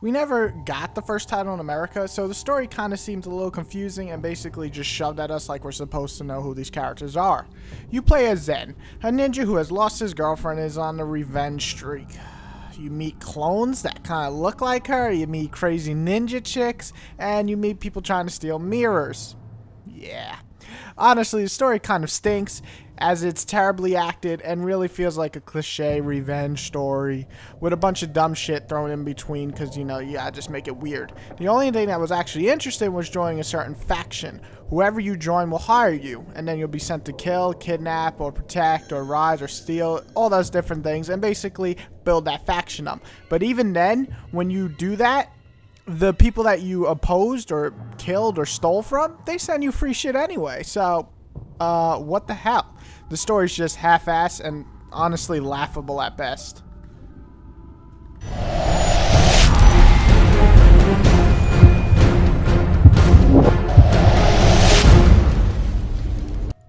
We never got the first title in America, so the story kind of seems a little confusing and basically just shoved at us like we're supposed to know who these characters are. You play as Zen, a ninja who has lost his girlfriend and is on a revenge streak. You meet clones that kind of look like her, you meet crazy ninja chicks, and you meet people trying to steal mirrors. Yeah. Honestly, the story kind of stinks, as it's terribly acted and really feels like a cliche revenge story with a bunch of dumb shit thrown in between because, you know, you gotta just make it weird. The only thing that was actually interesting was joining a certain faction. Whoever you join will hire you, and then you'll be sent to kill, kidnap, or protect, or rise, or steal, all those different things, and basically build that faction up. But even then, when you do that, the people that you opposed or killed or stole from, they send you free shit anyway. So, what the hell? The story's just half-assed and honestly laughable at best.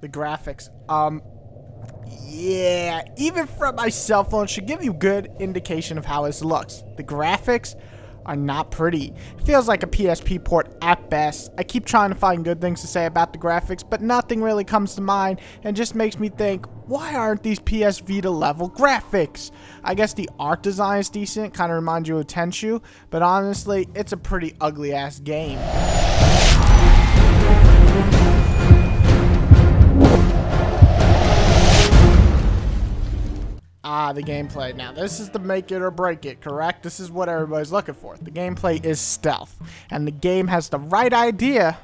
The graphics, yeah, even from my cell phone should give you good indication of how this looks. The graphics are not pretty. It feels like a PSP port at best. I keep trying to find good things to say about the graphics, but nothing really comes to mind and just makes me think, why aren't these PS Vita level graphics? I guess the art design is decent, kind of reminds you of Tenchu, but honestly, it's a pretty ugly ass game. The gameplay. Now, this is the make it or break it, correct? This is what everybody's looking for. The gameplay is stealth, and the game has the right idea,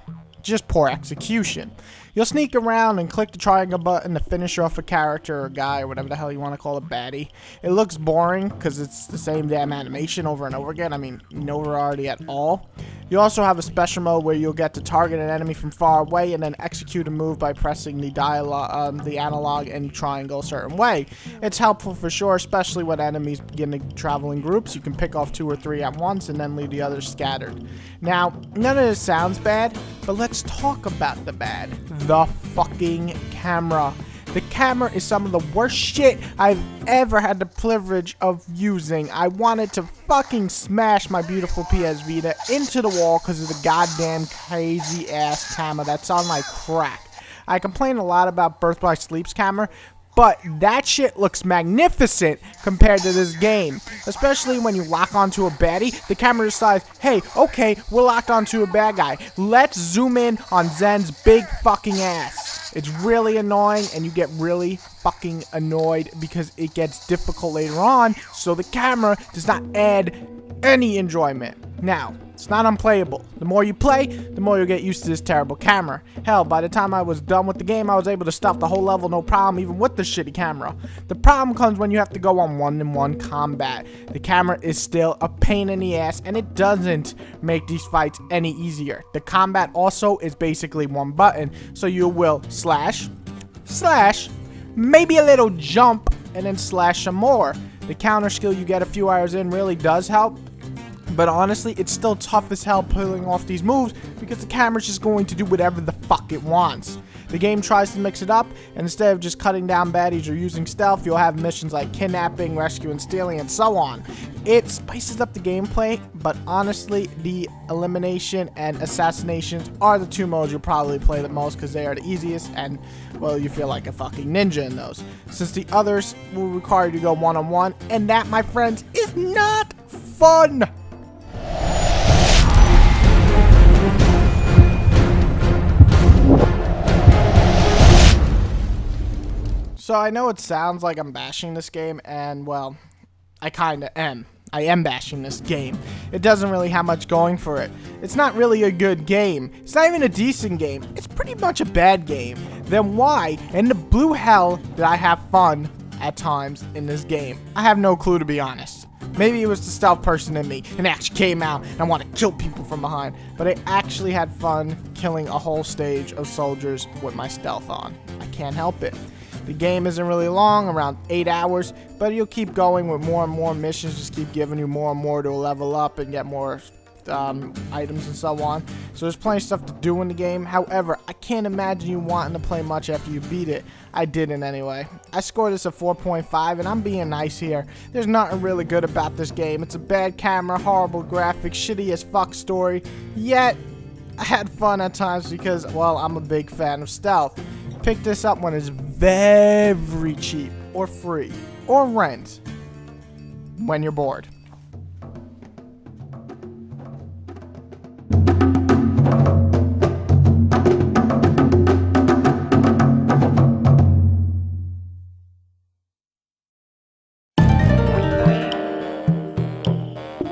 just poor execution. You'll sneak around and click the triangle button to finish off a character or guy or whatever the hell you want to call a baddie. It looks boring because it's the same damn animation over and over again. I mean, no variety at all. You also have a special mode where you'll get to target an enemy from far away and then execute a move by pressing the analog and triangle a certain way. It's helpful for sure, especially when enemies begin to travel in groups. You can pick off 2 or 3 at once and then leave the others scattered. Now, none of this sounds bad, but let's talk about the bad. The fucking camera. The camera is some of the worst shit I've ever had the privilege of using. I wanted to fucking smash my beautiful PS Vita into the wall because of the goddamn crazy ass camera that's on like crack. I complain a lot about Birth by Sleep's camera, but that shit looks magnificent compared to this game. Especially when you lock onto a baddie, the camera decides, hey, okay, we're locked onto a bad guy. Let's zoom in on Zen's big fucking ass. It's really annoying, and you get really fucking annoyed because it gets difficult later on, so the camera does not add any enjoyment. Now, it's not unplayable. The more you play, the more you'll get used to this terrible camera. Hell, by the time I was done with the game, I was able to stuff the whole level no problem, even with the shitty camera. The problem comes when you have to go on one-on-one combat. The camera is still a pain in the ass, and it doesn't make these fights any easier. The combat also is basically one button, so you will slash, maybe a little jump, and then slash some more. The counter skill you get a few hours in really does help. But honestly, it's still tough as hell pulling off these moves because the camera's just going to do whatever the fuck it wants. The game tries to mix it up, and instead of just cutting down baddies or using stealth, you'll have missions like kidnapping, rescue, and stealing, and so on. It spices up the gameplay, but honestly, the elimination and assassinations are the 2 modes you'll probably play the most because they are the easiest, and, well, you feel like a fucking ninja in those. Since the others will require you to go one-on-one, and that, my friends, is not fun! So I know it sounds like I'm bashing this game, and well, I kinda am. I am bashing this game. It doesn't really have much going for it. It's not really a good game. It's not even a decent game. It's pretty much a bad game. Then why in the blue hell did I have fun at times in this game? I have no clue, to be honest. Maybe it was the stealth person in me and actually came out and I want to kill people from behind. But I actually had fun killing a whole stage of soldiers with my stealth on. I can't help it. The game isn't really long, around 8 hours, but you'll keep going with more and more missions, just keep giving you more and more to level up and get more items and so on. So there's plenty of stuff to do in the game. However, I can't imagine you wanting to play much after you beat it. I didn't anyway. I scored this a 4.5, and I'm being nice here. There's nothing really good about this game. It's a bad camera, horrible graphics, shitty as fuck story, yet I had fun at times because, well, I'm a big fan of stealth. Pick this up when it's very cheap, or free, or rent when you're bored.